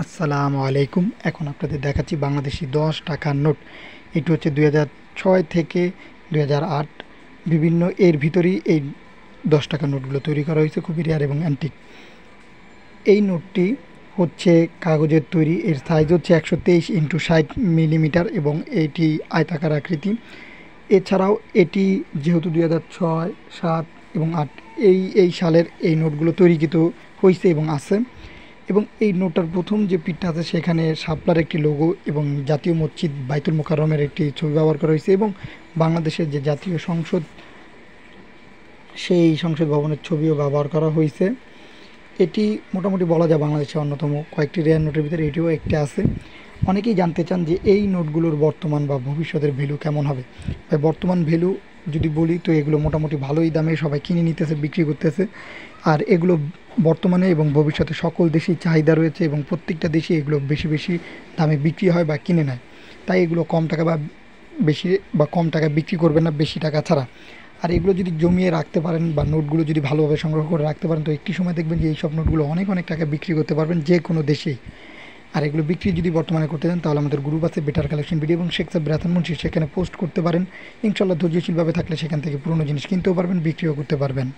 আসসালামু আলাইকুম। এখন আপনাদের দেখাচ্ছি বাংলাদেশি ১০ টাকার নোট। এটি হচ্ছে ২০০৬ থেকে ২০০৮ বিভিন্ন এর ভিতরেই এই ১০ টাকার নোটগুলো তৈরি করা হয়েছে, খুবই রেয়ার এবং অ্যান্টিক। এই নোটটি হচ্ছে কাগজের তৈরি, এর সাইজ হচ্ছে ১২৩x৬০ মিলিমিটার এবং এটি আয়তাকার আকৃতি। এছাড়াও এটি যেহেতু ২০০৬, ৭ এবং ৮ এই সালের এই নোটগুলো তৈরিকৃত হয়েছে এবং আছে। এবং এই নোটটার প্রথম যে পিঠটা আছে সেখানে শাপলার একটি লোগো এবং জাতীয় মসজিদ বাইতুল মোকাররমের একটি ছবি ব্যবহার করা হয়েছে এবং বাংলাদেশের যে জাতীয় সংসদ সেই সংসদ ভবনের ছবিও ব্যবহার করা হয়েছে। এটি মোটামুটি বলা যায় বাংলাদেশের অন্যতম কয়েকটি রেয়ার নোটের ভিতরে এটিও একটি আছে। অনেকেই জানতে চান যে এই নোটগুলোর বর্তমান বা ভবিষ্যতের ভ্যালু কেমন হবে। ভাই, বর্তমান ভ্যালু যদি বলি তো এগুলো মোটামুটি ভালোই দামে সবাই কিনে নিতেছে, বিক্রি করতেছে। আর এগুলো বর্তমানে এবং ভবিষ্যতে সকল দেশেই চাহিদা রয়েছে এবং প্রত্যেকটা দেশে এগুলো বেশি বেশি দামে বিক্রি হয় বা কিনে নেয়। তাই এগুলো কম টাকা বা বেশি বা কম টাকায় বিক্রি করবেন না বেশি টাকা ছাড়া। আর এগুলো যদি জমিয়ে রাখতে পারেন বা নোটগুলো যদি ভালোভাবে সংগ্রহ করে রাখতে পারেন তো একটি সময় দেখবেন যে এই সব নোটগুলো অনেক অনেক টাকা বিক্রি করতে পারবেন যে কোনো দেশেই। আর এগুলো বিক্রি যদি বর্তমানে করতে চান তাহলে আমাদের গ্রুপ আছে বেটার কালেকশন ভিডিও এবং শেখ সাহেব রাতান মুন্সি, সেখানে পোস্ট করতে পারেন। ইনশাল্লাহ ধৈর্যশীলভাবে থাকলে সেখান থেকে পুরনো জিনিস কিনতেও পারবেন, বিক্রিও করতে পারবেন।